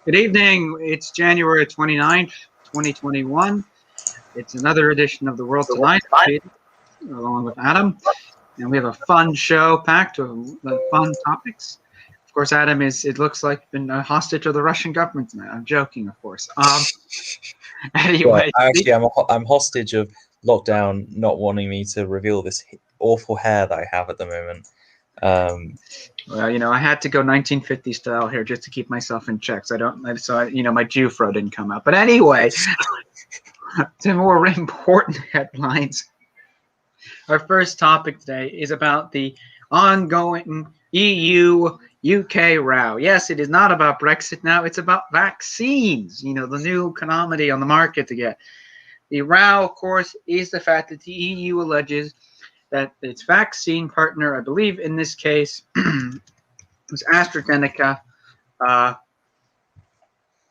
Good evening. It's January 29th, 2021. It's another edition of The World Tonight, along with Adam. And we have a fun show packed with fun topics. Of course, Adam it looks like, been a hostage of the Russian government tonight. I'm joking, of course. Anyway. Yeah, actually, I'm hostage of lockdown not wanting me to reveal this awful hair that I have at the moment. Well, I had to go 1950s style here just to keep myself in check. So my Jufro didn't come out. But anyway, to more important headlines. Our first topic today is about the ongoing EU-UK row. Yes, it is not about Brexit now. It's about vaccines, the new commodity on the market to get. The row, of course, is the fact that the EU alleges that its vaccine partner, I believe in this case, was AstraZeneca,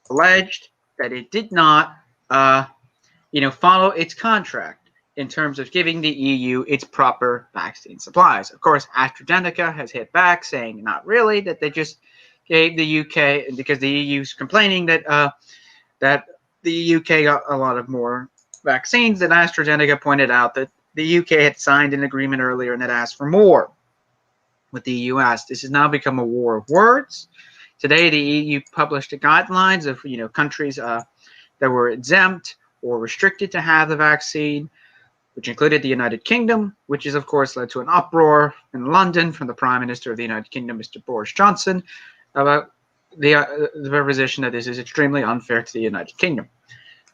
alleged that it did not, follow its contract in terms of giving the EU its proper vaccine supplies. Of course, AstraZeneca has hit back, saying not really, that they just gave the UK, because the EU's complaining that the UK got a lot of more vaccines, that AstraZeneca pointed out that the UK had signed an agreement earlier and had asked for more with the US. This has now become a war of words. Today, the EU published the guidelines of countries that were exempt or restricted to have the vaccine, which included the United Kingdom, which has, of course, led to an uproar in London from the Prime Minister of the United Kingdom, Mr. Boris Johnson, about the proposition that this is extremely unfair to the United Kingdom.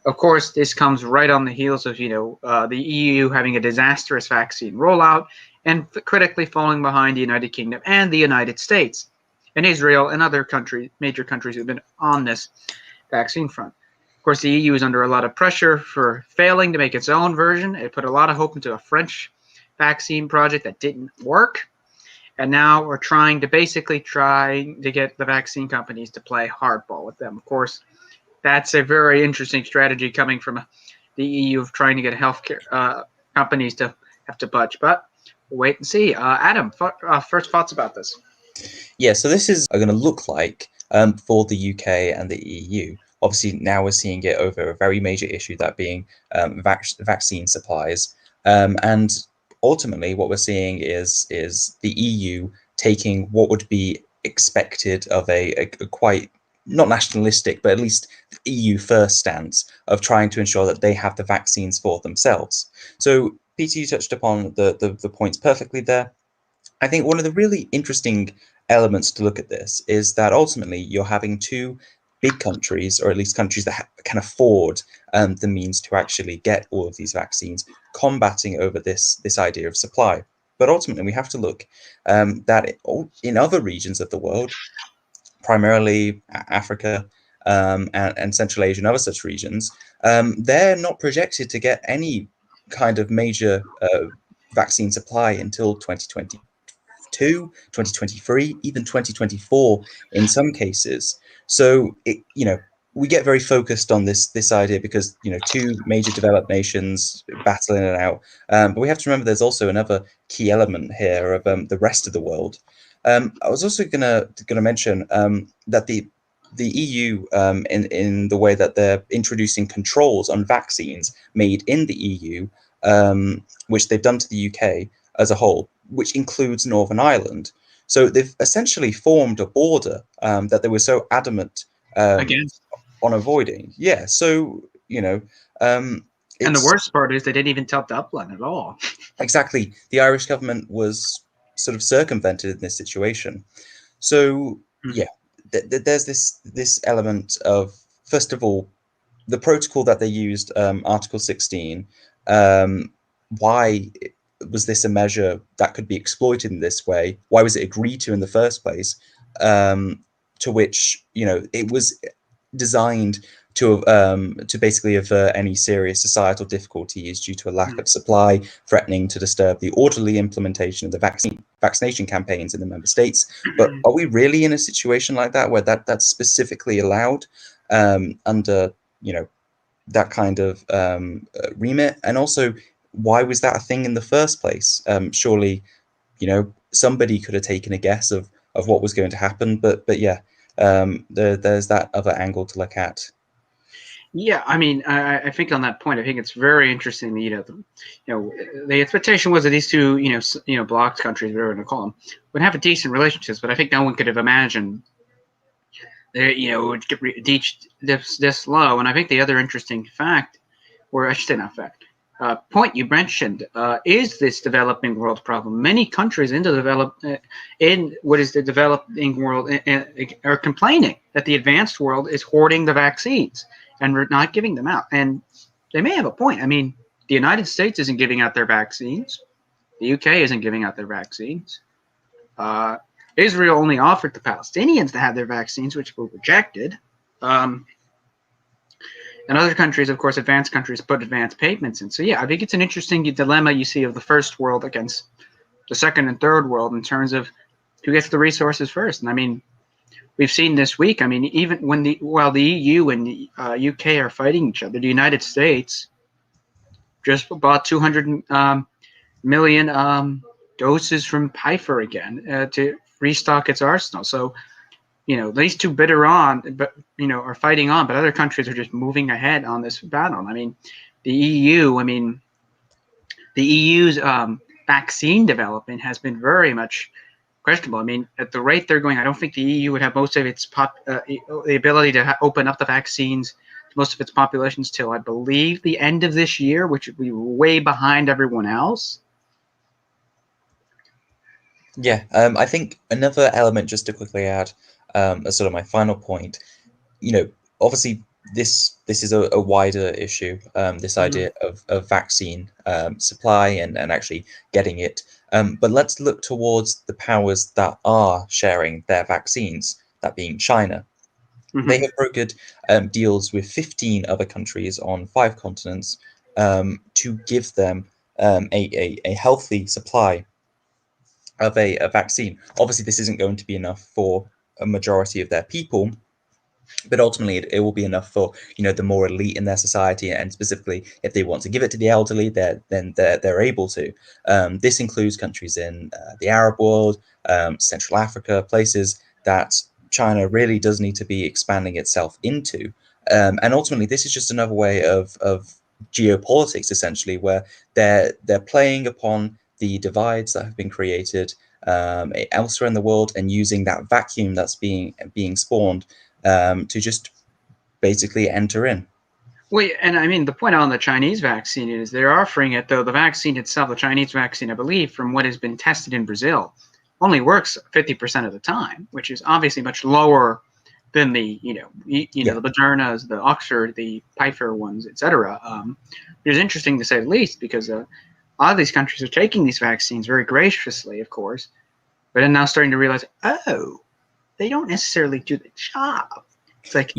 Of course, this comes right on the heels of the EU having a disastrous vaccine rollout and critically falling behind the United Kingdom and the United States and Israel and other major countries who've been on this vaccine front. Of course, the EU is under a lot of pressure for failing to make its own version. It put a lot of hope into a French vaccine project that didn't work. And now we're trying to get the vaccine companies to play hardball with them. Of course, that's a very interesting strategy coming from the EU of trying to get healthcare companies to have to budge. But we'll wait and see. Adam, first thoughts about this? Yeah, so this is going to look like for the UK and the EU. Obviously, now we're seeing it over a very major issue, that being vaccine supplies. And ultimately, what we're seeing is the EU taking what would be expected of a quite, not nationalistic, but at least EU first stance of trying to ensure that they have the vaccines for themselves. So, Peter, you touched upon the points perfectly there. I think one of the really interesting elements to look at this is that ultimately you're having two big countries, or at least countries that can afford the means to actually get all of these vaccines, combating over this idea of supply. But ultimately, we have to look that in other regions of the world, primarily Africa and Central Asia and other such regions, they're not projected to get any kind of major vaccine supply until 2022, 2023, even 2024 in some cases. So we get very focused on this idea because two major developed nations battling it out. But we have to remember there's also another key element here of the rest of the world. I was also gonna mention that the EU, in the way that they're introducing controls on vaccines made in the EU, which they've done to the UK as a whole, which includes Northern Ireland. So they've essentially formed a border that they were so adamant on avoiding. Yeah, so and the worst part is they didn't even tell Dublin at all. Exactly, the Irish government was sort of circumvented in this situation. So there's this element of, first of all, the protocol that they used, Article 16. Why was this a measure that could be exploited in this way? Why was it agreed to in the first place? To which it was designed to basically avert any serious societal difficulties due to a lack of supply, threatening to disturb the orderly implementation of the vaccination campaigns in the member states. But are we really in a situation like that, where that's specifically allowed under that kind of remit? And also, why was that a thing in the first place? Surely somebody could have taken a guess of what was going to happen. But yeah, there's that other angle to look at. Yeah, I mean, I think on that point, I think it's very interesting. The expectation was that these two, blocked countries, whatever we're going to call them, would have a decent relationships. But I think no one could have imagined that it would get reached this low. And I think the other interesting fact, or I should say not fact, point you mentioned is this developing world problem. Many countries in what is the developing world are complaining that the advanced world is hoarding the vaccines and we're not giving them out. And they may have a point. I mean, the United States isn't giving out their vaccines. The UK isn't giving out their vaccines. Israel only offered the Palestinians to have their vaccines, which were rejected. And other countries, of course, advanced countries put advanced payments in. So, yeah, I think it's an interesting dilemma you see of the first world against the second and third world in terms of who gets the resources first. And, I mean, we've seen this week, I mean, even while the EU and the UK are fighting each other, the United States just bought 200 million doses from Pfizer again to restock its arsenal. So, these two are fighting on, but other countries are just moving ahead on this battle. I mean, the EU's vaccine development has been very much questionable. I mean, at the rate they're going, I don't think the EU would have most of its the ability to open up the vaccines to most of its populations till, I believe, the end of this year, which would be way behind everyone else. Yeah, I think another element, just to quickly add, as sort of my final point, obviously this is a wider issue, this idea of vaccine supply and actually getting it. But let's look towards the powers that are sharing their vaccines, that being China. They have brokered deals with 15 other countries on 5 continents to give them a healthy supply of a vaccine. Obviously, this isn't going to be enough for a majority of their people, but ultimately it will be enough for the more elite in their society, and specifically if they want to give it to the elderly, then they're able to. This includes countries in the Arab world, Central Africa, places that China really does need to be expanding itself into. And ultimately, this is just another way of geopolitics, essentially, where they're playing upon the divides that have been created elsewhere in the world, and using that vacuum that's being spawned to just basically enter in. Well, and I mean, the point on the Chinese vaccine is they're offering it, though the vaccine itself, the Chinese vaccine, I believe, from what has been tested in Brazil, only works 50% of the time, which is obviously much lower than the the Modernas, the Oxford, the Pfizer ones, etc. It is interesting to say the least, because a lot of these countries are taking these vaccines very graciously, of course, but then now starting to realize, oh, they don't necessarily do the job. It's like,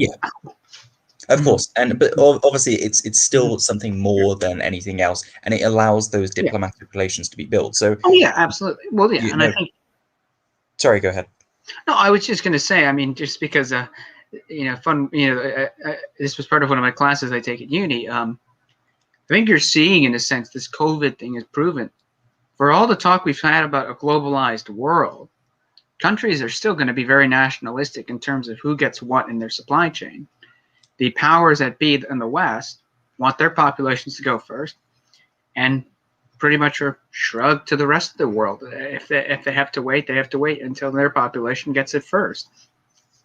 of course, but obviously it's still something more than anything else, and it allows those diplomatic relations to be built. So, absolutely. Well, I think. Sorry, go ahead. No, I was just going to say, I mean, just because, this was part of one of my classes I take at uni. I think you're seeing, in a sense, this COVID thing is proven. For all the talk we've had about a globalized world, countries are still going to be very nationalistic in terms of who gets what in their supply chain. The powers that be in the West want their populations to go first, and pretty much are shrugged to the rest of the world. If they have to wait, they have to wait until their population gets it first.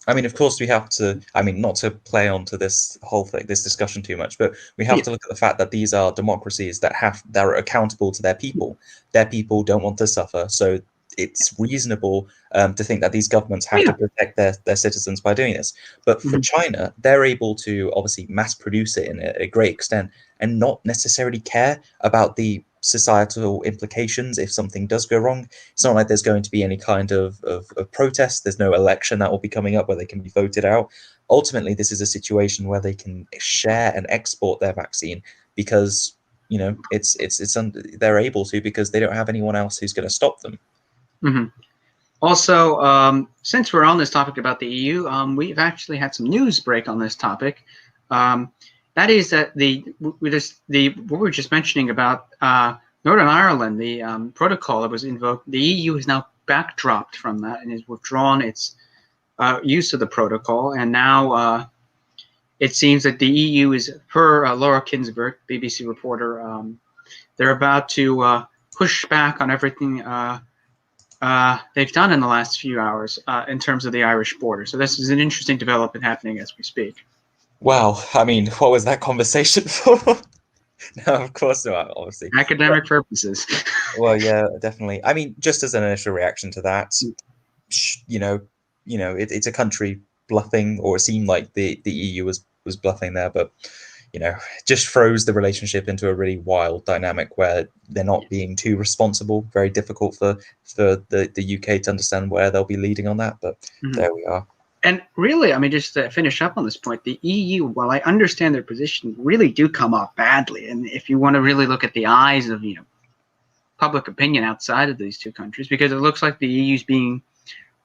I mean, of course, we have to, not to play onto this whole thing, this discussion too much, but we have to look at the fact that these are democracies that are accountable to their people. Their people don't want to suffer, so it's reasonable to think that these governments have to protect their citizens by doing this. But for China, they're able to obviously mass produce it in a great extent and not necessarily care about the societal implications if something does go wrong. It's not like there's going to be any kind of protest. There's no election that will be coming up where they can be voted out. Ultimately, this is a situation where they can share and export their vaccine because they're able to, because they don't have anyone else who's going to stop them. Also, since we're on this topic about the EU, we've actually had some news break on this topic. That is that what we were just mentioning about Northern Ireland, the protocol that was invoked, the EU has now backdropped from that and has withdrawn its use of the protocol, and now it seems that the EU is, per Laura Kinsberg, BBC reporter, they're about to push back on everything they've done in the last few hours in terms of the Irish border. So this is an interesting development happening as we speak. Wow, I mean, what was that conversation for? No, of course not, obviously. Academic purposes. Well, yeah, definitely. I mean, just as an initial reaction to that, you know, it's a country bluffing, or it seemed like the EU was bluffing there, but just throws the relationship into a really wild dynamic where they're not being too responsible. Very difficult for the UK to understand where they'll be leading on that, but there we are. And really, I mean, just to finish up on this point, the EU, while I understand their position, really do come off badly. And if you want to really look at the eyes of public opinion outside of these two countries, because it looks like the EU's being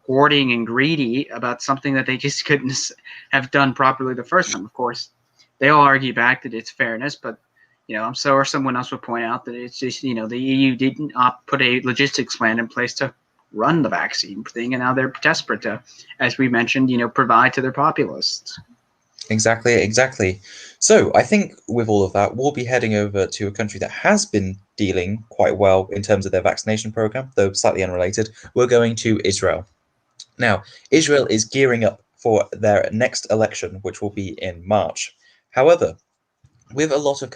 hoarding and greedy about something that they just couldn't have done properly the first time. Of course, they all argue back that it's fairness, but I'm sure someone else would point out that it's just the EU didn't put a logistics plan in place to run the vaccine thing, and now they're desperate to, as we mentioned, provide to their populace. Exactly. So I think with all of that, we'll be heading over to a country that has been dealing quite well in terms of their vaccination program, though slightly unrelated. We're going to Israel. Now, Israel is gearing up for their next election, which will be in March. However, with a lot of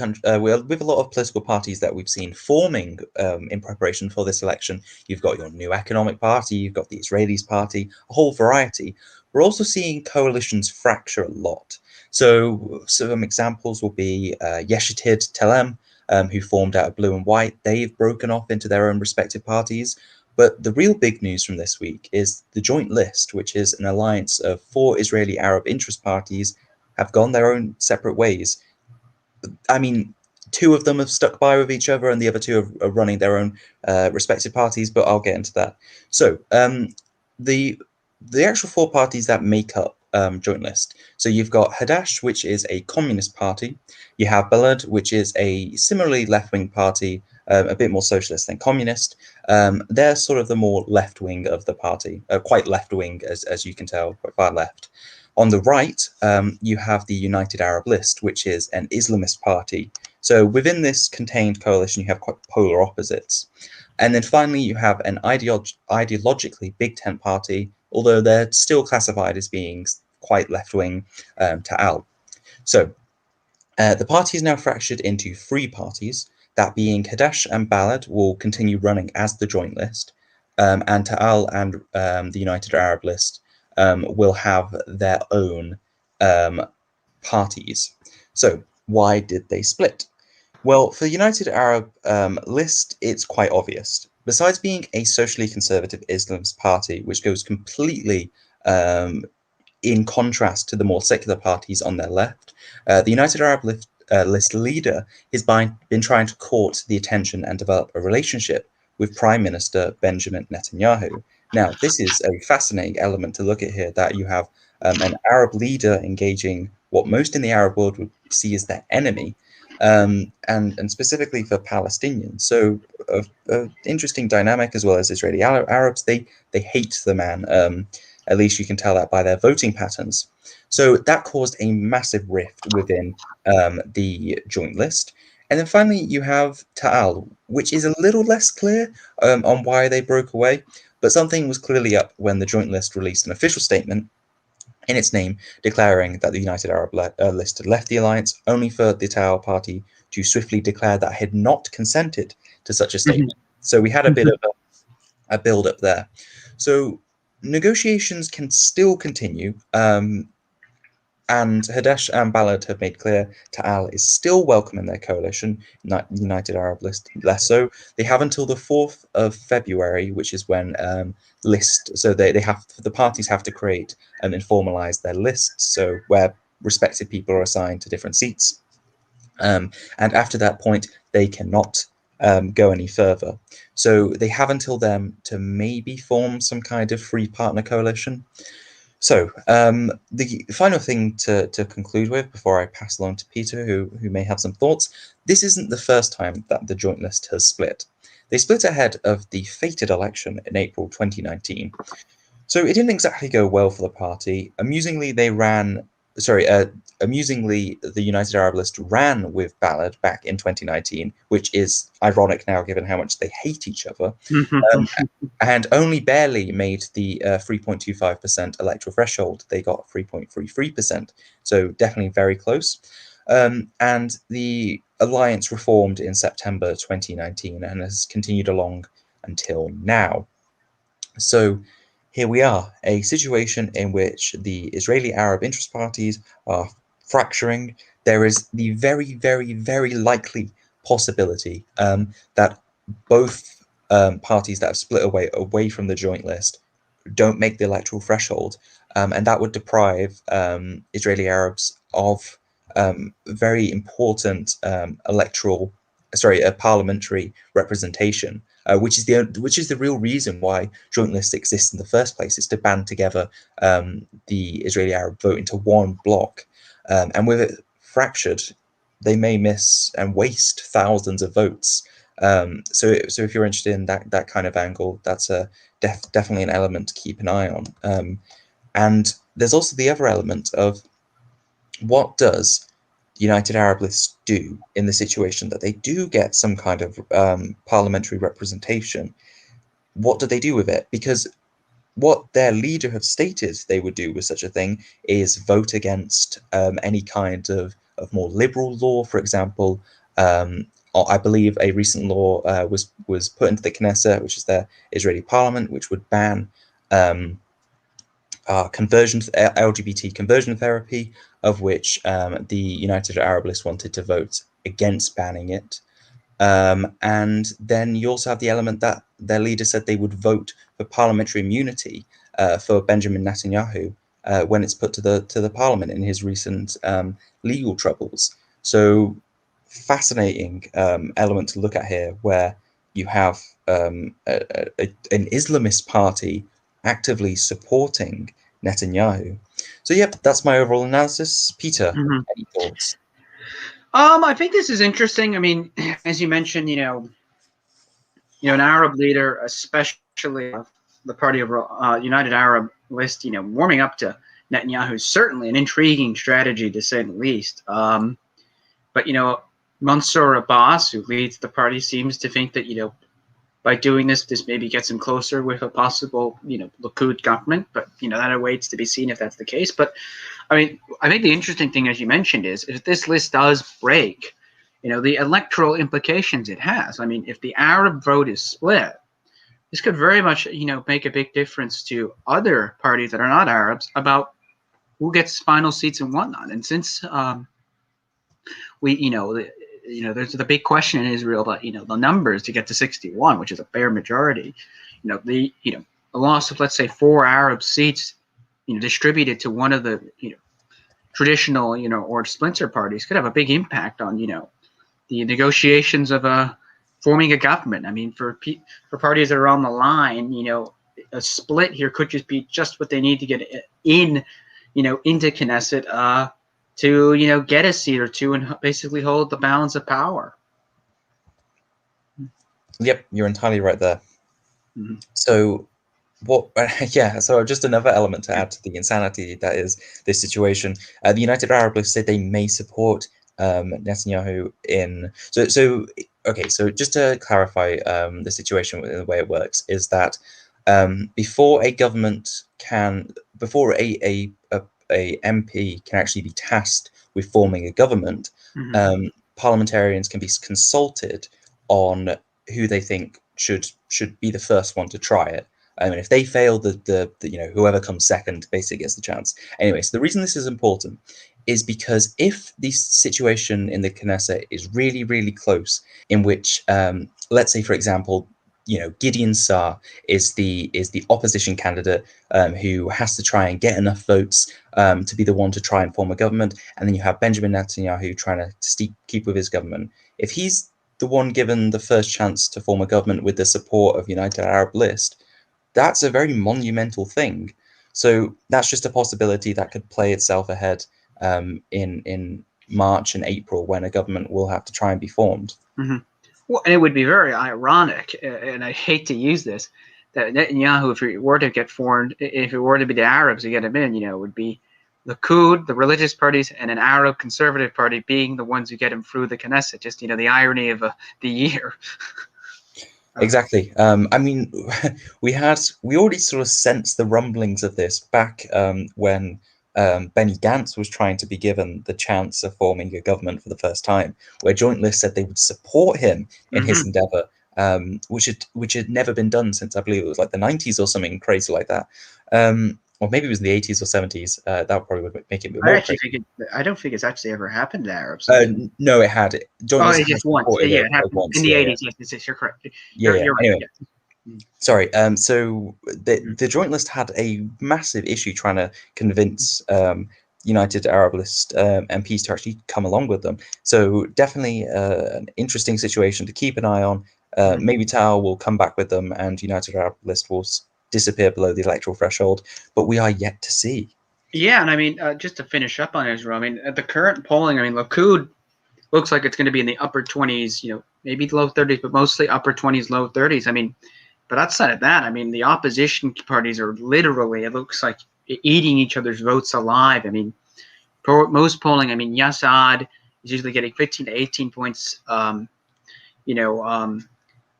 political parties that we've seen forming in preparation for this election, you've got your New Economic Party, you've got the Israelis Party, a whole variety. We're also seeing coalitions fracture a lot. So some examples will be Yesh Atid Telem, who formed out of Blue and White. They've broken off into their own respective parties. But the real big news from this week is the Joint List, which is an alliance of 4 Israeli Arab interest parties, have gone their own separate ways. I mean, 2 of them have stuck by with each other, and the other 2 are running their own respective parties. But I'll get into that. So the actual 4 parties that make up Joint List. So you've got Hadash, which is a communist party. You have Balad, which is a similarly left-wing party, a bit more socialist than communist. They're sort of the more left-wing of the party, quite left-wing, as you can tell, quite far left. On the right, you have the United Arab List, which is an Islamist party. So within this contained coalition, you have quite polar opposites. And then finally, you have an ideologically Big Tent party, although they're still classified as being quite left-wing, Ta'al. So the party is now fractured into 3 parties, that being Hadash and Balad will continue running as the Joint List, and Ta'al and the United Arab List will have their own parties. So why did they split? Well, for the United Arab List, it's quite obvious. Besides being a socially conservative Islamist party, which goes completely in contrast to the more secular parties on their left, the United Arab List leader has been trying to court the attention and develop a relationship with Prime Minister Benjamin Netanyahu. Now, this is a fascinating element to look at here, that you have an Arab leader engaging what most in the Arab world would see as their enemy, and specifically for Palestinians. So interesting dynamic, as well as Israeli Arabs. They hate the man. At least you can tell that by their voting patterns. So that caused a massive rift within the Joint List. And then finally, you have Ta'al, which is a little less clear on why they broke away. But something was clearly up when the Joint List released an official statement in its name declaring that the United Arab List had left the alliance, only for the Ta'al party to swiftly declare that it had not consented to such a statement. So we had a bit of a build-up there. So negotiations can still continue, and Hadash and Balad have made clear Ta'al is still welcome in their coalition, United Arab List less so. They have until the 4th of February, which is when the parties have to create and formalize their lists, so where respective people are assigned to different seats. And after that point, they cannot go any further. So they have until then to maybe form some kind of free partner coalition. So the final thing to conclude with before I pass along to Peter, who may have some thoughts, this isn't the first time that the Joint List has split. They split ahead of the fated election in April 2019. So it didn't exactly go well for the party. Amusingly, amusingly, the United Arab List ran with Ballad back in 2019, which is ironic now given how much they hate each other, um, and only barely made the 3.25% electoral threshold. They got 3.33%, so definitely very close. And the alliance reformed in September 2019 and has continued along until now. So here we are, a situation in which the Israeli Arab interest parties are fracturing. There is the very, very, very likely possibility that both parties that have split away from the joint list don't make the electoral threshold, and that would deprive Israeli Arabs of very important parliamentary representation, which is the real reason why joint lists exist in the first place. Is to band together the Israeli Arab vote into one bloc, and with it fractured, they may miss and waste thousands of votes. So if you're interested in that kind of angle, that's definitely an element to keep an eye on. And there's also the other element of what does United Arab List do in the situation that they do get some kind of parliamentary representation? What do they do with it? Because what their leader have stated they would do with such a thing is vote against any kind of more liberal law, for example. Or I believe a recent law was put into the Knesset, which is their Israeli parliament, which would ban LGBT conversion therapy, of which the United Arab List wanted to vote against banning it. And then you also have the element that their leader said they would vote for parliamentary immunity for Benjamin Netanyahu when it's put to the parliament in his recent legal troubles. So fascinating element to look at here, where you have an Islamist party actively supporting Netanyahu. So yep, that's my overall analysis. Peter, any thoughts? I think this is interesting. I mean, as you mentioned, an Arab leader, especially the party of United Arab List, warming up to Netanyahu is certainly an intriguing strategy, to say the least. But Mansour Abbas, who leads the party, seems to think that by doing this maybe gets him closer with a possible Likud government. But that awaits to be seen if that's the case. But I mean, I think the interesting thing, as you mentioned, is if this list does break, the electoral implications it has. I mean, if the Arab vote is split, this could very much, make a big difference to other parties that are not Arabs about who gets final seats and whatnot. And since there's the big question in Israel about, the numbers to get to 61, which is a fair majority. The loss of, let's say, 4 Arab seats, distributed to one of the, traditional, or splinter parties could have a big impact on, the negotiations of forming a government. I mean, for parties that are on the line, a split here could just be just what they need to get in, into Knesset to get a seat or two and basically hold the balance of power. Yep, you're entirely right there. Mm-hmm. So so just another element to add to the insanity that is this situation. The United Arab List said they may support Netanyahu in so just to clarify the situation, the way it works is that before a MP can actually be tasked with forming a government, parliamentarians can be consulted on who they think should be the first one to try it. I mean, if they fail, the whoever comes second basically gets the chance. Anyway, so the reason this is important is because if the situation in the Knesset is really, really close, in which, let's say, for example, Gideon Saar is the opposition candidate who has to try and get enough votes to be the one to try and form a government, and then you have Benjamin Netanyahu trying to keep with his government. If he's the one given the first chance to form a government with the support of United Arab List, that's a very monumental thing. So that's just a possibility that could play itself ahead in March and April, when a government will have to try and be formed. Mm-hmm. Well, and it would be very ironic, and I hate to use this, that Netanyahu, if it were to get formed, if it were to be the Arabs to get him in, would be Likud, the religious parties, and an Arab conservative party being the ones who get him through the Knesset. Just the irony of the year. Exactly. I mean, we already sort of sensed the rumblings of this back when Benny Gantz was trying to be given the chance of forming a government for the first time, where Joint List said they would support him in his endeavor, which had never been done since I believe it was like the 90s or something crazy like that. Or maybe it was the 80s or 70s. That probably would make it a bit more crazy. I don't think it's actually ever happened to Arabs. No, it had. Joint List just once. Yeah, it happened once. In the 80s. Yes, you're correct. You're right. Anyway. Sorry. So the Joint List had a massive issue trying to convince United Arab List MPs to actually come along with them. So definitely an interesting situation to keep an eye on. Maybe Tao will come back with them, and United Arab List will disappear below the electoral threshold. But we are yet to see. Yeah, and I mean, just to finish up on Israel, I mean, at the current polling, I mean, Likud looks like it's going to be in the upper 20s, maybe low 30s, but mostly upper 20s, low 30s. I mean, but outside of that, I mean, the opposition parties are literally, it looks like, eating each other's votes alive. I mean, for most polling, I mean, Yassad is usually getting 15 to 18 points.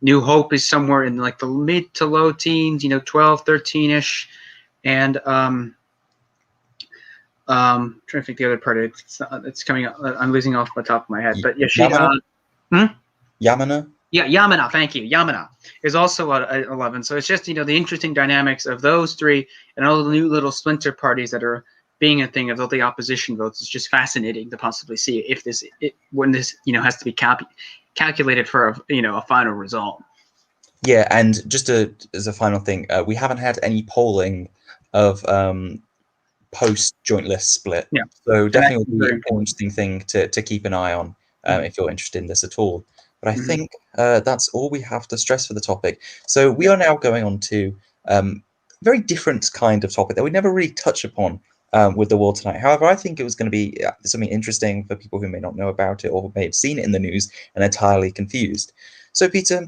New Hope is somewhere in like the mid to low teens, 12, 13-ish. And trying to think the other part. It's coming up. I'm losing off the top of my head. But yeah, Yamina? Yeah, Yamina. Thank you. Yamina is also at 11. So it's just, the interesting dynamics of those three and all the new little splinter parties that are being a thing of all the opposition votes. It's just fascinating to possibly see if when this, has to be calculated for a final result. Yeah, and just as a final thing, we haven't had any polling of post Joint List split. Yeah. So definitely will be an interesting thing to keep an eye on if you're interested in this at all. But I think that's all we have to stress for the topic. So we are now going on to very different kind of topic that we never really touch upon with the world tonight. However, I think it was going to be something interesting for people who may not know about it or who may have seen it in the news and entirely confused. So, Peter,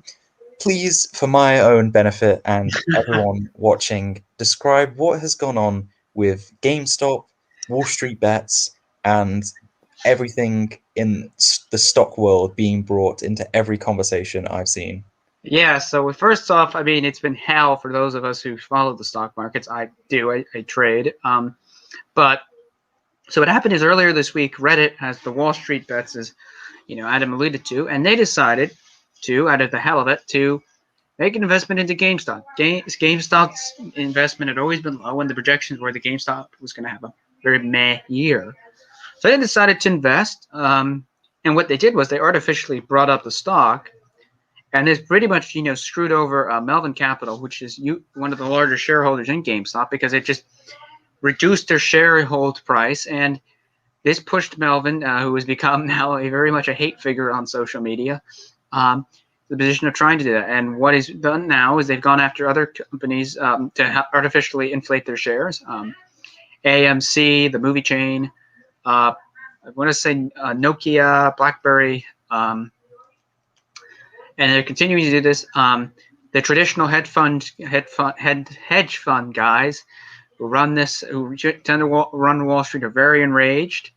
please, for my own benefit and everyone watching, describe what has gone on with GameStop, Wall Street Bets, and everything in the stock world being brought into every conversation I've seen. Yeah, so first off, I mean, it's been hell for those of us who follow the stock markets. I trade. But so what happened is earlier this week, Reddit has the Wall Street Bets, as Adam alluded to, and they decided to, out of the hell of it, to make an investment into GameStop. GameStop's investment had always been low, and the projections were that GameStop was going to have a very meh year. So they decided to invest, and what they did was they artificially brought up the stock, and it's pretty much screwed over Melvin Capital, which is one of the largest shareholders in GameStop, because it just reduced their sharehold price, and this pushed Melvin, who has become now very much a hate figure on social media, the position of trying to do that. And what is done now is they've gone after other companies to artificially inflate their shares. AMC, the movie chain, I want to say Nokia, BlackBerry, and they're continuing to do this. The traditional hedge fund guys who tend to run Wall Street are very enraged.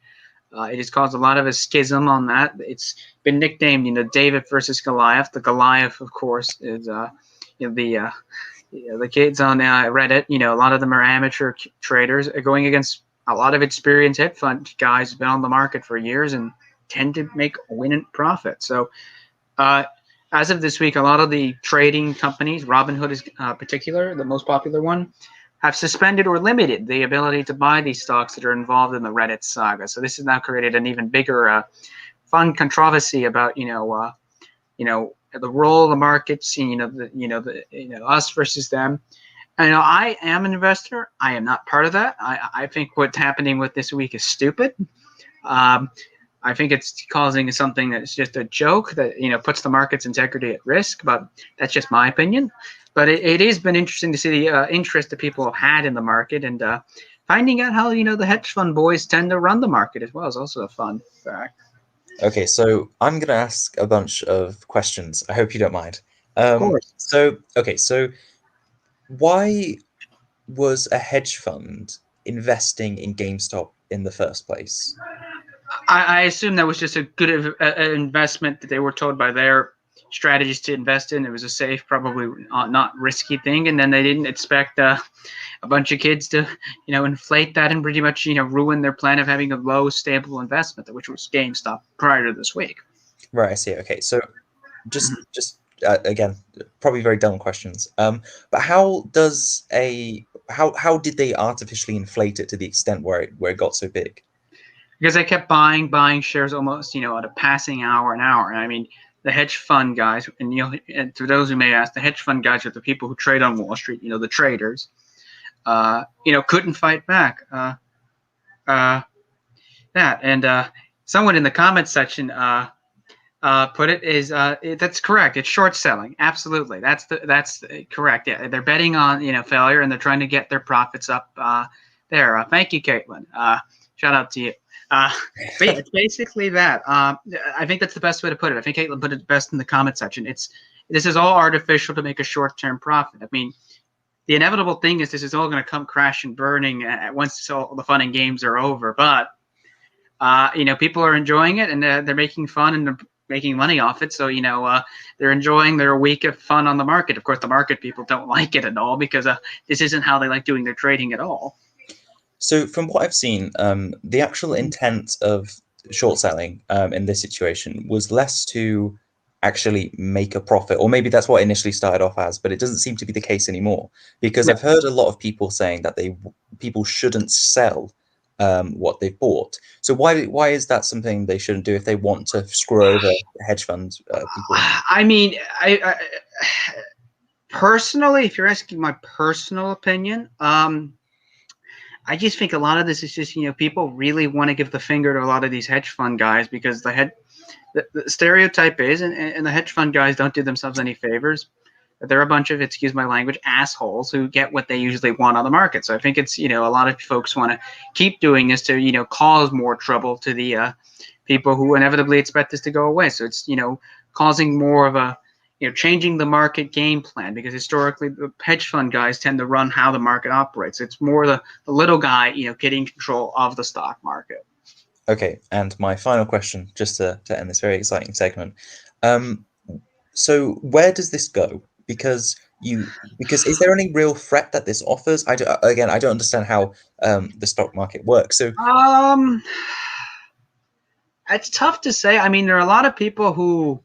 It has caused a lot of a schism on that. It's been nicknamed, David versus Goliath. The Goliath, of course, is the kids on Reddit. A lot of them are amateur traders going against a lot of experienced hedge fund guys who've been on the market for years and tend to make winning profit. So, as of this week, a lot of the trading companies, Robinhood is particular, the most popular one, have suspended or limited the ability to buy these stocks that are involved in the Reddit saga. So this has now created an even bigger fun controversy about the role of the markets, us versus them. And I am an investor. I am not part of that. I think what's happening with this week is stupid. I think it's causing something that's just a joke that puts the market's integrity at risk. But that's just my opinion. But it has been interesting to see the interest that people have had in the market, and finding out how the hedge fund boys tend to run the market as well is also a fun fact. Okay, so I'm going to ask a bunch of questions. I hope you don't mind. Of course. So why was a hedge fund investing in GameStop in the first place? I assume that was just a good investment that they were told by their strategists to invest in. It was a safe, probably not risky thing, and then they didn't expect a bunch of kids to, inflate that and pretty much, ruin their plan of having a low, stable investment, which was GameStop prior to this week. Right, I see. Okay, so just again, probably very dumb questions. But how did they artificially inflate it to the extent where it got so big? Because I kept buying shares almost, at a passing hour an hour. And I mean, the hedge fund guys, and to those who may ask, the hedge fund guys are the people who trade on Wall Street, the traders, couldn't fight back. That and someone in the comments section put it is that's correct. It's short selling. Absolutely, that's correct. Yeah, they're betting on failure and they're trying to get their profits up. There. Thank you, Caitlin. Shout out to you. But yeah, it's basically that. I think that's the best way to put it. I think Caitlin put it best in the comment section. This is all artificial to make a short-term profit. I mean, the inevitable thing is this is all going to come crashing, burning once all the fun and games are over. But people are enjoying it and they're making fun and they're making money off it. So they're enjoying their week of fun on the market. Of course, the market people don't like it at all because this isn't how they like doing their trading at all. So from what I've seen, the actual intent of short selling in this situation was less to actually make a profit, or maybe that's what initially started off as, but it doesn't seem to be the case anymore because I've heard a lot of people saying that people shouldn't sell what they've bought. So why is that something they shouldn't do if they want to screw over hedge fund people? I mean, I personally, if you're asking my personal opinion, I just think a lot of this is just, people really want to give the finger to a lot of these hedge fund guys because the stereotype is, and the hedge fund guys don't do themselves any favors. They're a bunch of, excuse my language, assholes who get what they usually want on the market. So I think it's, a lot of folks want to keep doing this to, cause more trouble to the people who inevitably expect this to go away. So it's, causing more of a, changing the market game plan because historically the hedge fund guys tend to run how the market operates. It's more the little guy, getting control of the stock market. Okay, and my final question, just to end this very exciting segment. So where does this go? Because is there any real threat that this offers? I don't understand how the stock market works. So it's tough to say. I mean, there are a lot of people who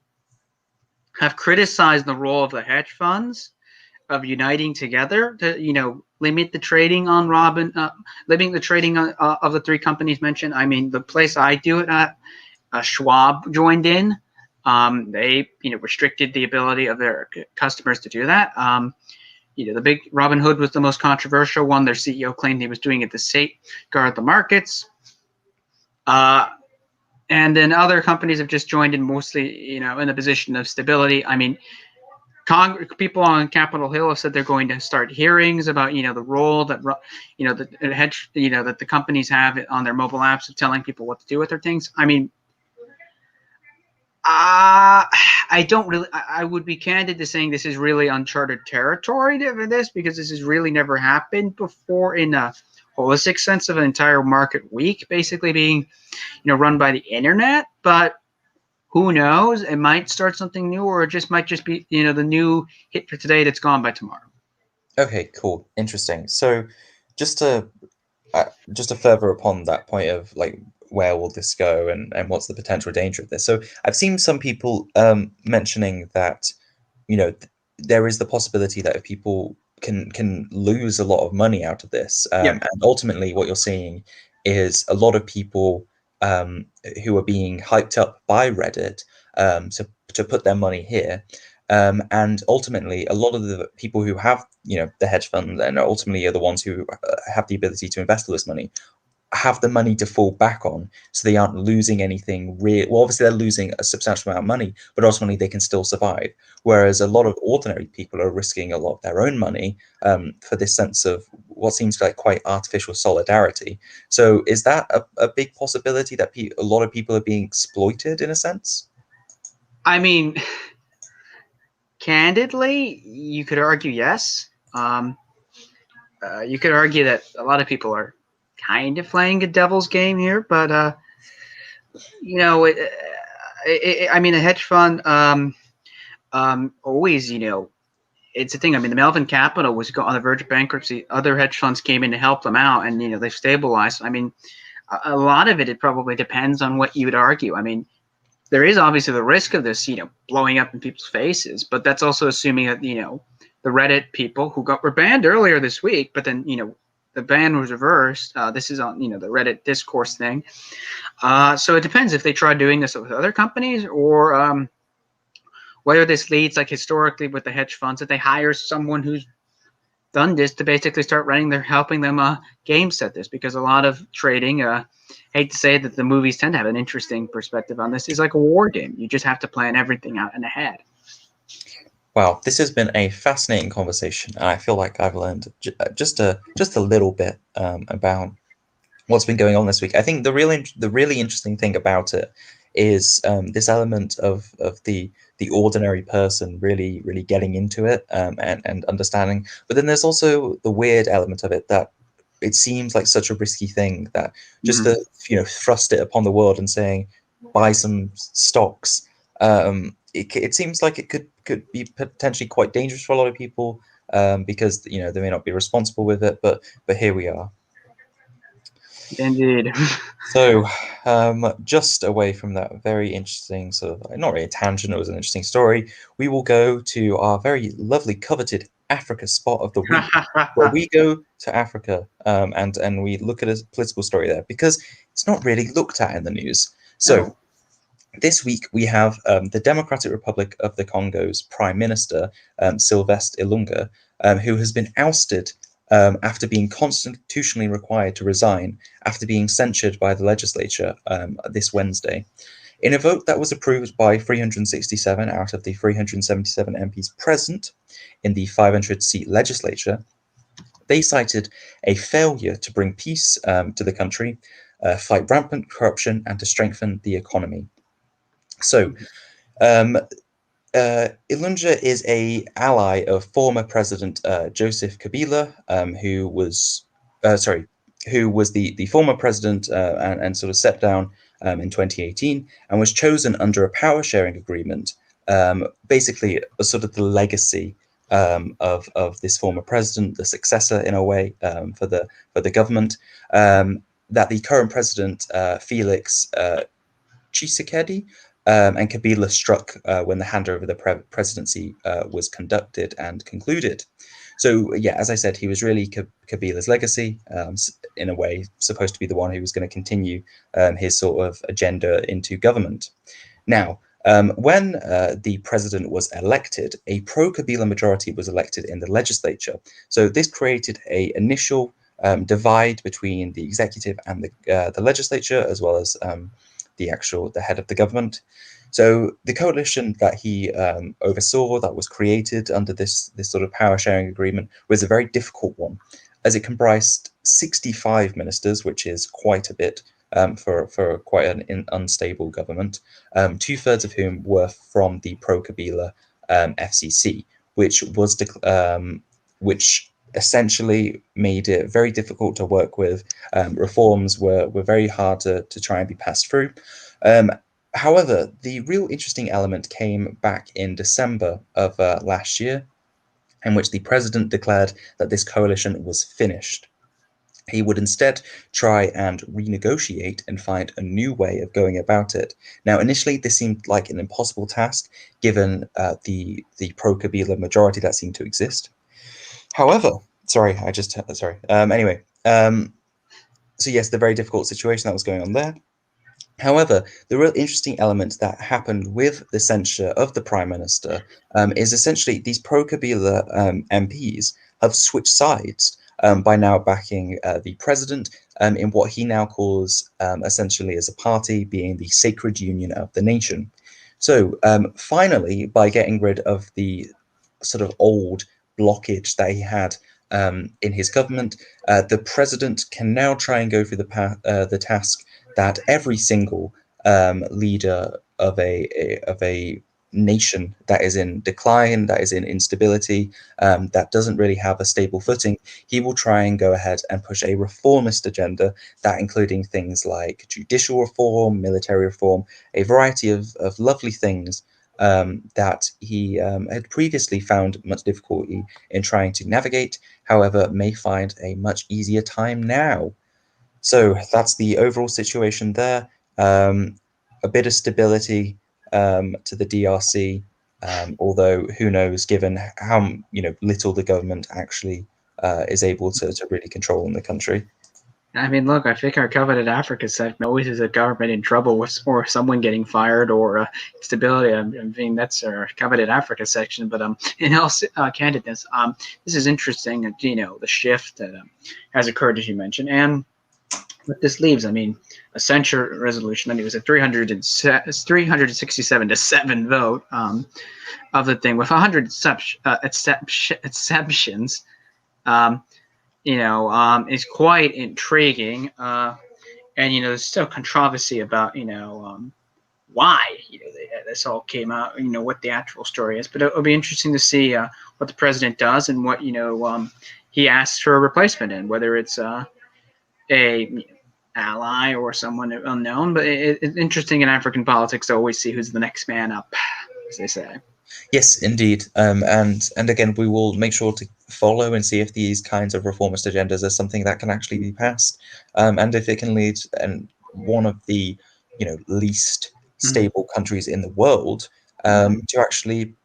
have criticized the role of the hedge funds of uniting together to limit the trading on limiting the trading of the three companies mentioned. I mean, the place I do it at, Schwab joined in. They restricted the ability of their customers to do that. The big Robinhood was the most controversial one. Their CEO claimed he was doing it to safeguard the markets. And then other companies have just joined in mostly, in a position of stability. I mean, people on Capitol Hill have said they're going to start hearings about, the role that, the hedge, that the companies have on their mobile apps of telling people what to do with their things. I mean, I don't really. I would be candid to saying this is really uncharted territory for this because this has really never happened before in a holistic sense of an entire market week basically being, run by the internet. But who knows? It might start something new, or it might just be, the new hit for today that's gone by tomorrow. Okay, cool, interesting. So just to further upon that point of like where will this go and what's the potential danger of this. So I've seen some people mentioning that there is the possibility that if people can lose a lot of money out of this, and ultimately what you're seeing is a lot of people who are being hyped up by Reddit to put their money here. And ultimately, a lot of the people who have, the hedge fund and ultimately are the ones who have the ability to invest all this money, have the money to fall back on, so they aren't losing anything real. Well, obviously they're losing a substantial amount of money, but ultimately they can still survive. Whereas a lot of ordinary people are risking a lot of their own money for this sense of what seems like quite artificial solidarity. So is that a big possibility that a lot of people are being exploited in a sense? I mean, candidly, you could argue yes. You could argue that a lot of people are kind of playing a devil's game here, but I mean, a hedge fund always, it's a thing. I mean, the Melvin Capital was on the verge of bankruptcy. Other hedge funds came in to help them out, and they've stabilized. I mean, a lot of it probably depends on what you would argue. I mean, there is obviously the risk of this, blowing up in people's faces, but that's also assuming that the Reddit people were banned earlier this week, but then the ban was reversed. This is on the Reddit discourse thing. So it depends if they try doing this with other companies or whether this leads, like historically with the hedge funds, that they hire someone who's done this to basically start helping them game set this, because a lot of trading, hate to say that the movies tend to have an interesting perspective on this, is like a war game. You just have to plan everything out and ahead. Wow, this has been a fascinating conversation, and I feel like I've learned just a little bit about what's been going on this week. I think the really interesting thing about it is this element of the ordinary person really getting into it and understanding. But then there's also the weird element of it, that it seems like such a risky thing that just to thrust it upon the world and saying buy some stocks. It seems like it could be potentially quite dangerous for a lot of people because they may not be responsible with it. But here we are. Indeed. So, just away from that very interesting sort of, not really a tangent, it was an interesting story, we will go to our very lovely, coveted Africa spot of the week, where we go to Africa and we look at a political story there, because it's not really looked at in the news. So, this week we have the Democratic Republic of the Congo's Prime Minister, Sylvestre Ilunga, who has been ousted after being constitutionally required to resign after being censured by the legislature this Wednesday. In a vote that was approved by 367 out of the 377 MPs present in the 500-seat legislature, they cited a failure to bring peace to the country, fight rampant corruption, and to strengthen the economy. So, Ilunga is an ally of former President Joseph Kabila, who was the former president and sort of stepped down in 2018 and was chosen under a power sharing agreement, basically a sort of the legacy of this former president, the successor in a way for the government, that the current president Felix Tshisekedi and Kabila struck when the handover of the presidency was conducted and concluded. So, yeah, as I said, he was really Kabila's legacy, in a way, supposed to be the one who was going to continue his sort of agenda into government. Now, when the president was elected, a pro-Kabila majority was elected in the legislature. So this created an initial divide between the executive and the legislature, as well as the head of the government. So the coalition that he oversaw, that was created under this sort of power sharing agreement, was a very difficult one, as it comprised 65 ministers, which is quite a bit for quite an unstable government, 2/3 of whom were from the pro-Kabila FCC, which essentially made it very difficult to work with. Reforms were very hard to try and be passed through. However, the real interesting element came back in December of last year, in which the president declared that this coalition was finished. He would instead try and renegotiate and find a new way of going about it. Now, initially, this seemed like an impossible task, given the pro-Kabila majority that seemed to exist. However, anyway, so yes, the very difficult situation that was going on there. However, the real interesting element that happened with the censure of the prime minister is essentially these pro-Kabila MPs have switched sides by now backing the president in what he now calls essentially as a party, being the sacred union of the nation. So finally, by getting rid of the sort of old blockage that he had in his government, the president can now try and go through the task that every single leader of a nation that is in decline, that is in instability, that doesn't really have a stable footing, he will try and go ahead and push a reformist agenda, that including things like judicial reform, military reform, a variety of lovely things that he had previously found much difficulty in trying to navigate, however, may find a much easier time now. So that's the overall situation there. A bit of stability to the DRC, although who knows, given how little the government actually is able to really control in the country. I mean, look, I think our coveted Africa segment always is a government in trouble with, or someone getting fired, or instability. I mean, that's our coveted Africa section. But in all candidness, this is interesting. The shift that has occurred, as you mentioned, and what this leaves. I mean, a censure resolution. I mean, it was a 367 to 7 vote of the thing with 100 exceptions. Is quite intriguing. And there's still controversy about why this all came out. What the actual story is, but it'll be interesting to see what the president does and what he asks for a replacement in, whether it's a ally or someone unknown. But it's interesting in African politics to always see who's the next man up, as they say. Yes, indeed. And again, we will make sure to follow and see if these kinds of reformist agendas are something that can actually be passed, and if it can lead one of the least stable countries in the world to actually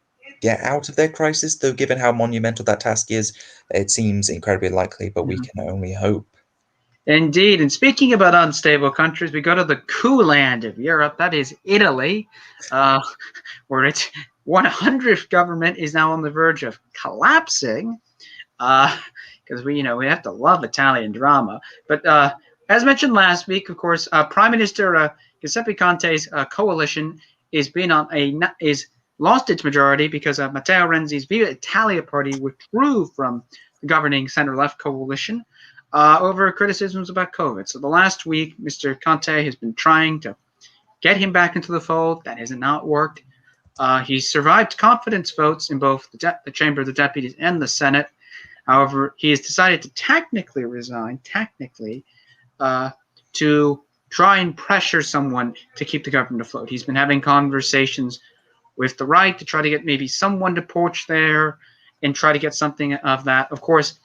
get out of their crisis. Though, given how monumental that task is, it seems incredibly likely. But we can only hope. Indeed. And speaking about unstable countries, we go to the coup land of Europe. That is Italy, where its 100th government is now on the verge of collapsing, because we have to love Italian drama. But as mentioned last week, of course, Prime Minister Giuseppe Conte's coalition is lost its majority because Matteo Renzi's Viva Italia party withdrew from the governing center-left coalition over criticisms about COVID. So the last week, Mr. Conte has been trying to get him back into the fold. That has not worked. He survived confidence votes in both the Chamber of the Deputies and the Senate. However, he has decided to technically resign, to try and pressure someone to keep the government afloat. He's been having conversations with the right to try to get maybe someone to poach there and try to get something of that. Of course,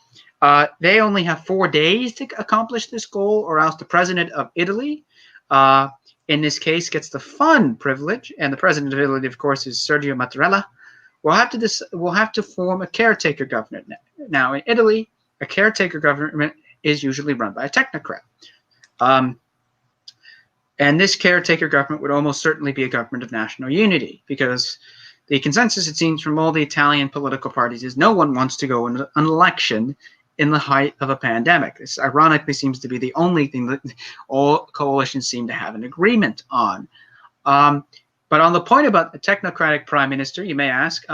they only have 4 days to accomplish this goal, or else the president of Italy, in this case, gets the fun privilege, and the president of Italy, of course, is Sergio Mattarella. We'll have to form a caretaker government. Now, in Italy, a caretaker government is usually run by a technocrat. And this caretaker government would almost certainly be a government of national unity, because the consensus, it seems, from all the Italian political parties is no one wants to go into an election in the height of a pandemic. This ironically seems to be the only thing that all coalitions seem to have an agreement on. But on the point about a technocratic prime minister, you may ask,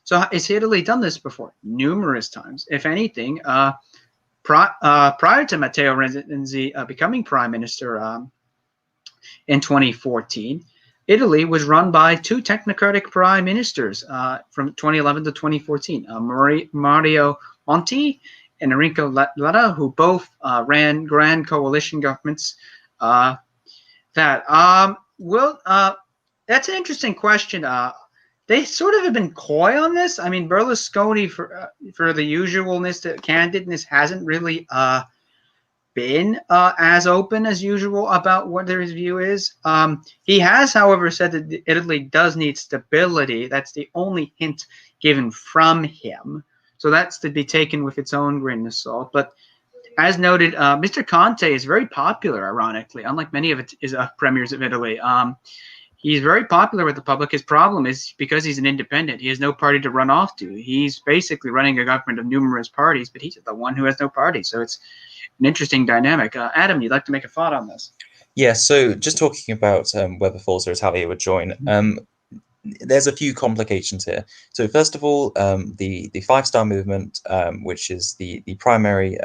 so has Italy done this before? Numerous times. If anything, prior to Matteo Renzi becoming prime minister in 2014, Italy was run by 2 technocratic prime ministers from 2011 to 2014, Mario Monti and Enrico Letta, who both ran grand coalition governments. That's an interesting question. They sort of have been coy on this. I mean, Berlusconi, for the usualness, the candidness, hasn't really been as open as usual about what his view is. He has, however, said that Italy does need stability. That's the only hint given from him. So that's to be taken with its own grain of salt. But as noted, Mr. Conte is very popular, ironically, unlike many of his premiers of Italy. He's very popular with the public. His problem is because he's an independent, he has no party to run off to. He's basically running a government of numerous parties, but he's the one who has no party. So it's an interesting dynamic. Adam, you'd like to make a thought on this? Yeah, so just talking about whether Forza Italia would join, there's a few complications here. So first of all, the Five Star Movement, which is the primary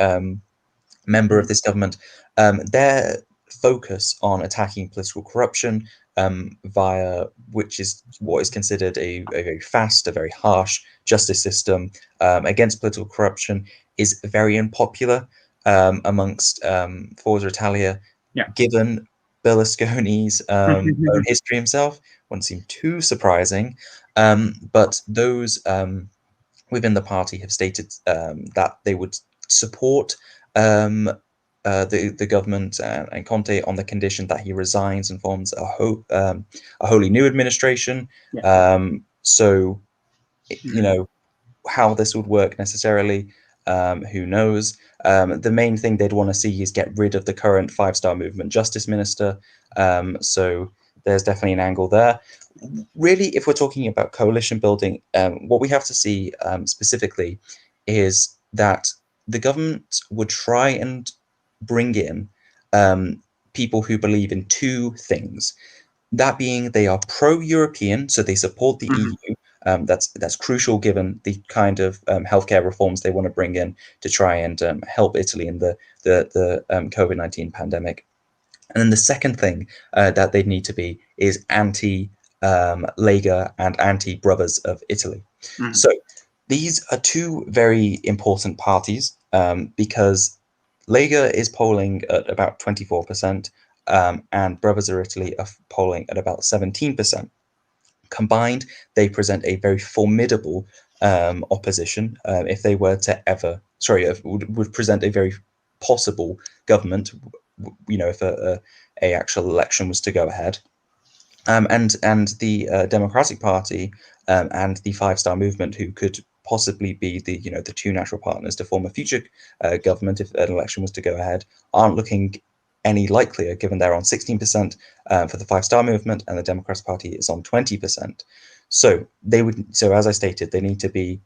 member of this government, their focus on attacking political corruption via which is what is considered a very fast, a very harsh justice system against political corruption, is very unpopular amongst Forza Italia, Yeah. given Berlusconi's own history himself. Wouldn't seem too surprising, but those within the party have stated that they would support the government and Conte on the condition that he resigns and forms a wholly new administration. Yeah. So, you know, how this would work necessarily, who knows? The main thing they'd want to see is get rid of the current five-star movement justice minister. So there's definitely an angle there. Really, if we're talking about coalition building, what we have to see specifically is that the government would try and bring in people who believe in two things. That being, they are pro-European, so they support the EU. That's crucial given the kind of healthcare reforms they want to bring in to try and help Italy in the COVID-19 pandemic. And then the second thing that they need to be is anti Lega and anti Brothers of Italy. So these are two very important parties because Lega is polling at about 24%, and Brothers of Italy are polling at about 17%. Combined, they present a very formidable opposition if they were to ever, would present a very possible government, if a actual election was to go ahead. And the Democratic Party and the Five Star Movement, who could possibly be the two natural partners to form a future government if an election was to go ahead, aren't looking any likelier, given they're on 16% for the Five Star Movement and the Democratic Party is on 20%. So as I stated, they need to be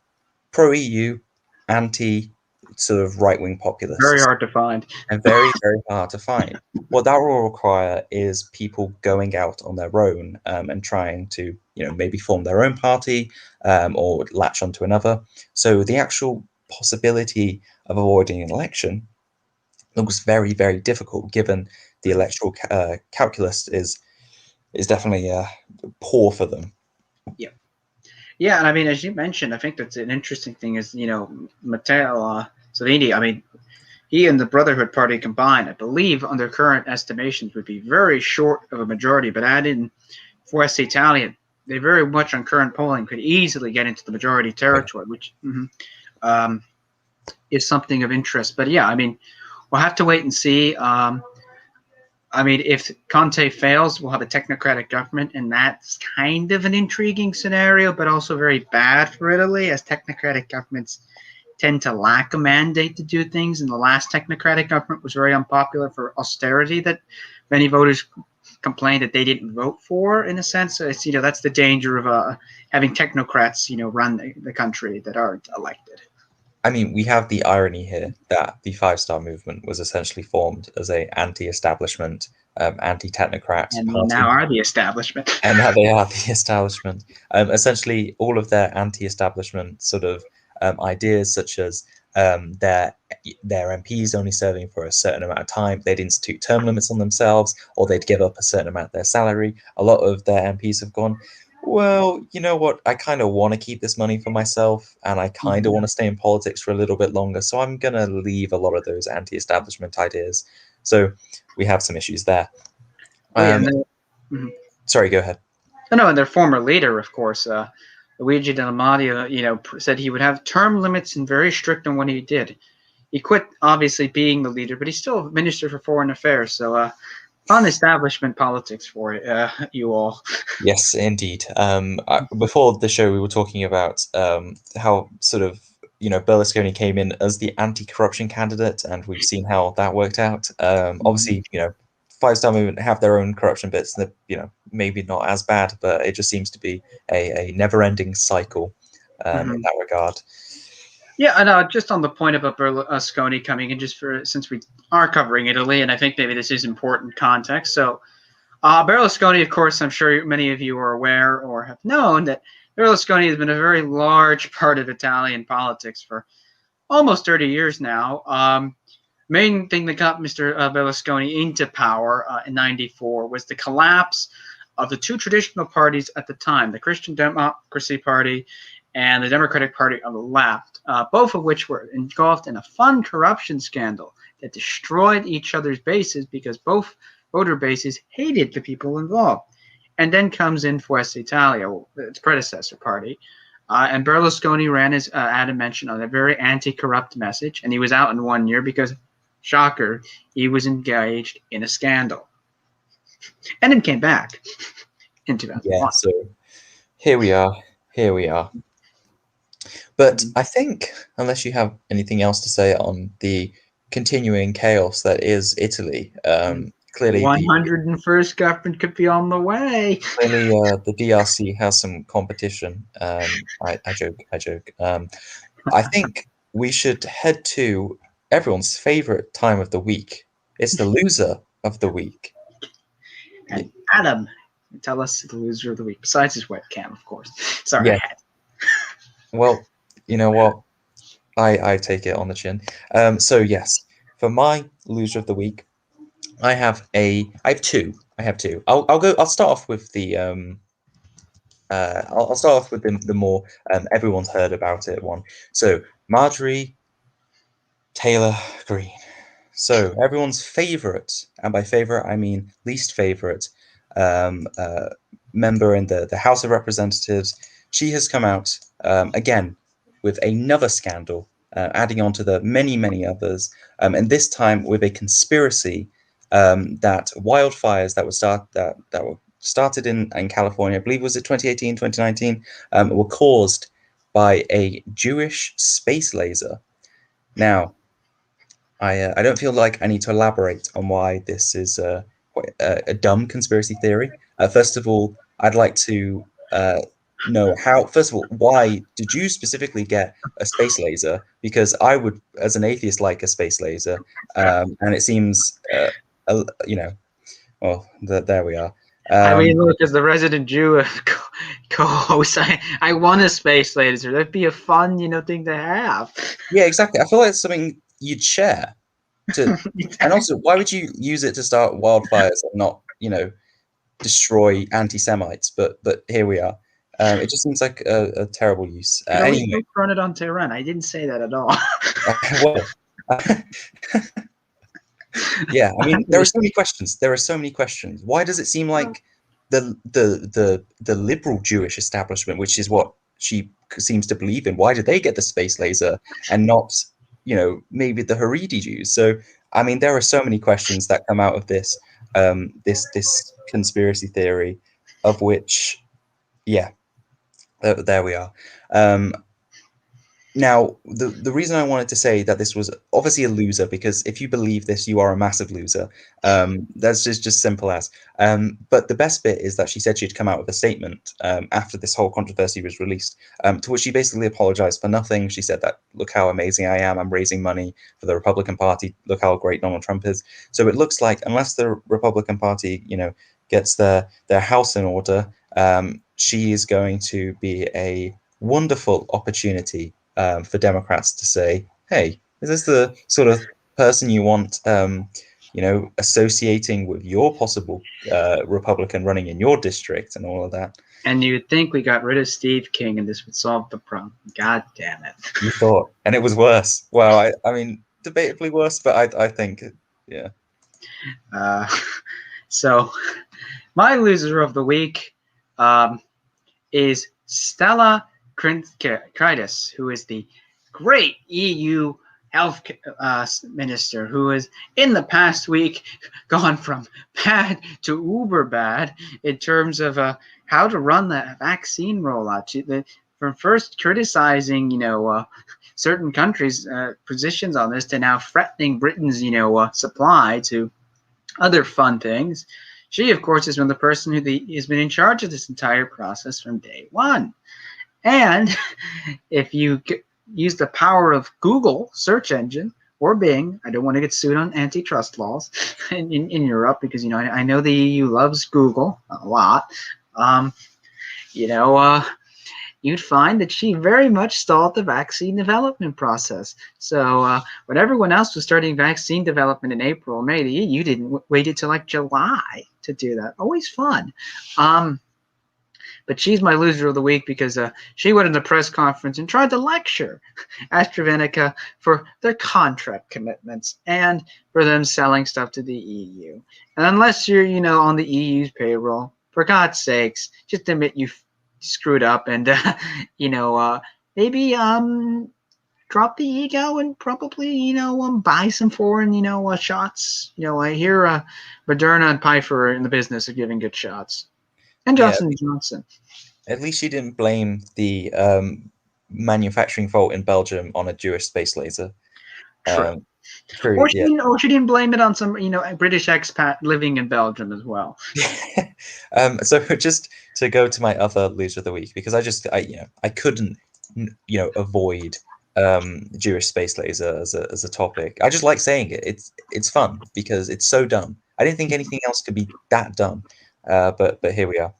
pro-EU, anti sort of right-wing populists. Very hard to find. And very, very hard to find. What that will require is people going out on their own and trying to, maybe form their own party or latch onto another. So the actual possibility of avoiding an election looks very, very difficult, given the electoral calculus is definitely poor for them. Yeah. Yeah, and I mean, as you mentioned, I think that's an interesting thing is, Matteo Salvini, I mean, he and the Brotherhood Party combined, I believe, under current estimations, would be very short of a majority. But add in Forza Italia, they very much on current polling could easily get into the majority territory, which is something of interest. But yeah, I mean, we'll have to wait and see. I mean, if Conte fails, we'll have a technocratic government, and that's kind of an intriguing scenario, but also very bad for Italy, as technocratic governments tend to lack a mandate to do things. And the last technocratic government was very unpopular for austerity that many voters complained that they didn't vote for, in a sense. So it's, that's the danger of having technocrats, run the country that aren't elected. I mean, we have the irony here that the Five Star Movement was essentially formed as a anti-establishment, anti-technocrat and party. Now are the establishment. And now they are the establishment. Essentially, all of their anti-establishment sort of ideas, such as their MPs only serving for a certain amount of time, they'd institute term limits on themselves, or they'd give up a certain amount of their salary. A lot of their MPs have gone, well, you know what? I kind of want to keep this money for myself, and I kind of want to stay in politics for a little bit longer. So I'm going to leave a lot of those anti-establishment ideas. So we have some issues there. Sorry, go ahead. No, and their former leader, of course, Luigi Di Maio, said he would have term limits and very strict on what he did. He quit, obviously, being the leader, but he's still Minister for Foreign Affairs. So fun establishment politics for you all. Yes, indeed. Before the show, we were talking about how sort of, Berlusconi came in as the anti-corruption candidate, and we've seen how that worked out. Obviously, Five Star Movement have their own corruption bits that, maybe not as bad, but it just seems to be a never-ending cycle in that regard. Yeah, and just on the point about Berlusconi coming in, since we are covering Italy, and I think maybe this is important context. So Berlusconi, of course, I'm sure many of you are aware or have known that Berlusconi has been a very large part of Italian politics for almost 30 years now. Main thing that got Mr. Berlusconi into power in '94 was the collapse of the two traditional parties at the time, the Christian Democracy Party and the Democratic Party on the left, both of which were engulfed in a fun corruption scandal that destroyed each other's bases because both voter bases hated the people involved. And then comes in Forza Italia, its predecessor party. And Berlusconi ran, as Adam mentioned, on a very anti-corrupt message. And he was out in 1 year because, shocker, he was engaged in a scandal. And then came back in 2001. Yeah, so here we are. Here we are. But I think, unless you have anything else to say on the continuing chaos that is Italy, clearly 101st government could be on the way. Clearly, the DRC has some competition. I joke. I think we should head to everyone's favorite time of the week. It's the loser of the week. And Adam, tell us the loser of the week, besides his webcam, of course. Sorry, Yeah. I had. Well, you know what? I take it on the chin. So yes, for my loser of the week, I have two. I'll start off with the I'll start off with the more everyone's heard about it one. So Marjorie Taylor Greene. So everyone's favorite, and by favorite I mean least favorite, member in the House of Representatives. She has come out again with another scandal, adding on to the many others, and this time with a conspiracy that wildfires that were started in California, I believe was it 2018, 2019, were caused by a Jewish space laser. Now, I don't feel like I need to elaborate on why this is a dumb conspiracy theory. First of all, I'd like to know how. First of all, why did you specifically get a space laser? Because I would, as an atheist, like a space laser, and it seems, well, there we are. I mean, look, as the resident Jew co-host, I want a space laser. That'd be a fun, thing to have. Yeah, exactly. I feel like it's something you'd share. And also, why would you use it to start wildfires and not, destroy anti-Semites? But here we are. It just seems like a terrible use. Anyway, run it on Tehran. I didn't say that at all. Well, yeah. I mean, there are so many questions. Why does it seem like the liberal Jewish establishment, which is what she seems to believe in, why did they get the space laser and not, maybe the Haredi Jews? So, I mean, there are so many questions that come out of this this conspiracy theory, of which, yeah, there we are. Now, the reason I wanted to say that this was obviously a loser, because if you believe this, you are a massive loser. That's just simple as. But the best bit is that she said she'd come out with a statement after this whole controversy was released, to which she basically apologized for nothing. She said that, look how amazing I am. I'm raising money for the Republican Party. Look how great Donald Trump is. So it looks like, unless the Republican Party, gets their house in order, she is going to be a wonderful opportunity for Democrats to say, hey, is this the sort of person you want, associating with your possible Republican running in your district and all of that? And you'd think we got rid of Steve King and this would solve the problem. God damn it. You thought. And it was worse. Well, I mean, debatably worse, but I think, yeah. So my loser of the week is Stella Kyriakides, who is the great EU health minister, who has in the past week gone from bad to uber bad in terms of how to run the vaccine rollout. From first criticizing, certain countries' positions on this, to now threatening Britain's, supply, to other fun things. She, of course, has been the person who has been in charge of this entire process from day one. And if you use the power of Google search engine or Bing, I don't want to get sued on antitrust laws in Europe, because I know the EU loves Google a lot. you'd find that she very much stalled the vaccine development process. So when everyone else was starting vaccine development in April or May, you didn't wait until like July to do that. Always fun. But she's my loser of the week because she went in the press conference and tried to lecture AstraZeneca for their contract commitments and for them selling stuff to the EU. And unless you're, on the EU's payroll, for God's sakes, just admit you screwed up and, maybe drop the ego and probably, buy some foreign, shots. I hear Moderna and Pfizer are in the business of giving good shots. And Yeah, Johnson & Johnson. at least she didn't blame the manufacturing fault in Belgium on a Jewish space laser. True. True. Or Yeah. she didn't blame it on some, British expat living in Belgium as well. So just to go to my other loser of the week, because I couldn't, avoid Jewish space laser as a topic. I just like saying it. It's fun because it's so dumb. I didn't think anything else could be that dumb, but here we are.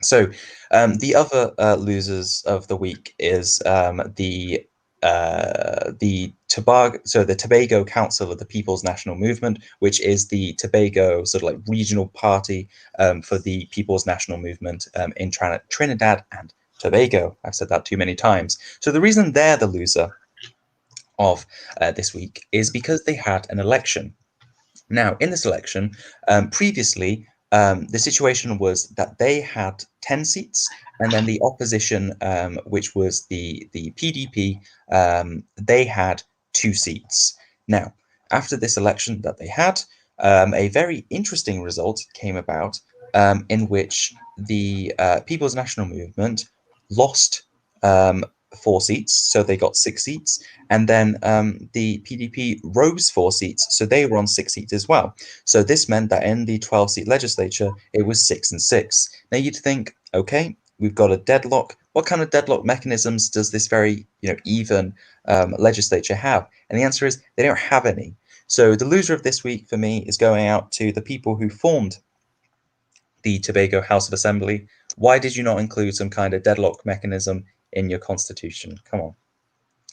So the other losers of the week is the Tobago Council of the People's National Movement, which is the Tobago sort of like regional party for the People's National Movement in Trinidad and Tobago. I've said that too many times. So the reason they're the loser of this week is because they had an election. Now, in this election, previously, the situation was that they had 10 seats, and then the opposition, which was the PDP, they had 2 seats. Now, after this election that they had, a very interesting result came about in which the People's National Movement lost 4 seats, so they got 6 seats, and then the PDP rose 4 seats, so they were on 6 seats as well. So this meant that in the 12-seat legislature, it was 6 and 6. Now you'd think, okay, we've got a deadlock. What kind of deadlock mechanisms does this very even legislature have? And the answer is they don't have any. So the loser of this week for me is going out to the people who formed the Tobago House of Assembly. Why did you not include some kind of deadlock mechanism in your constitution? Come on.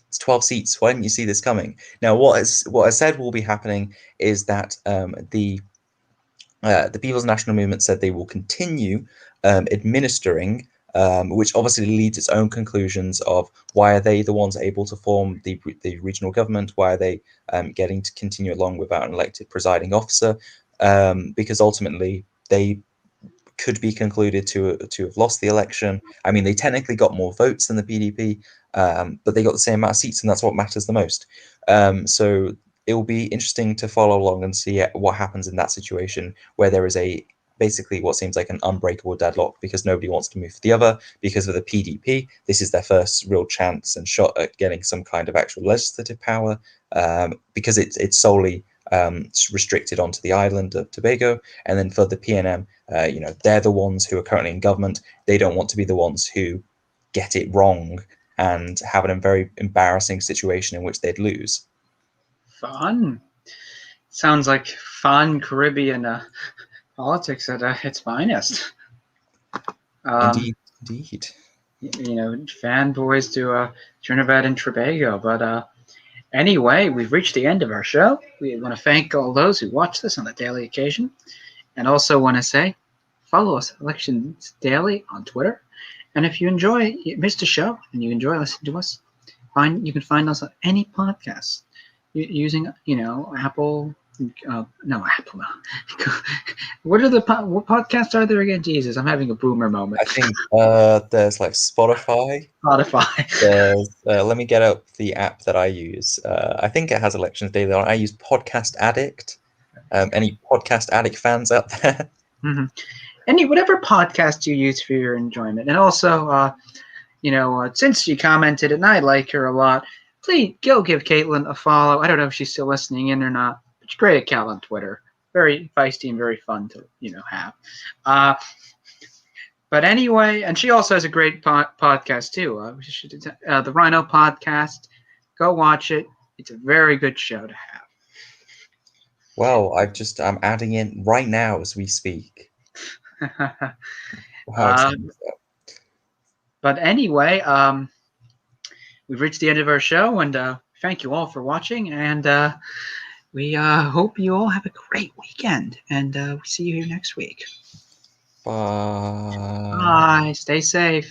It's 12 seats. Why didn't you see this coming? Now, what I said will be happening is that the People's National Movement said they will continue administering, which obviously leads its own conclusions of why are they the ones able to form the regional government? Why are they getting to continue along without an elected presiding officer? Because ultimately they could be concluded to have lost the election. I mean, they technically got more votes than the PDP, but they got the same amount of seats, and that's what matters the most. So it will be interesting to follow along and see what happens in that situation where there is basically what seems like an unbreakable deadlock because nobody wants to move to the other. Because of the PDP, this is their first real chance and shot at getting some kind of actual legislative power because it's solely restricted onto the island of Tobago. And then for the PNM, they're the ones who are currently in government. They don't want to be the ones who get it wrong and have a very embarrassing situation in which they'd lose. Fun. Sounds like fun Caribbean politics at its finest. Indeed. Fanboys to Trinidad and Tobago. But anyway, we've reached the end of our show. We want to thank all those who watch this on a daily occasion, and also want to say, follow us Elections Daily on Twitter. And if you missed a show and you enjoy listening to us, you can find us on any podcast using Apple. No, Apple. No. What podcasts are there again? Jesus, I'm having a boomer moment. I think there's like Spotify. There's, let me get up the app that I use. I think it has Elections Daily on. I use Podcast Addict. Any Podcast Addict fans out there? Mm-hmm. Whatever podcast you use for your enjoyment. And also, since she commented and I like her a lot, please go give Caitlin a follow. I don't know if she's still listening in or not. But she's a great account on Twitter. Very feisty and very fun to have. But anyway, and she also has a great podcast too. The Rhino Podcast. Go watch it. It's a very good show to have. Well, I'm adding in right now as we speak. But anyway, we've reached the end of our show, and thank you all for watching. And we hope you all have a great weekend. And we'll see you here next week. Bye. Bye. Stay safe.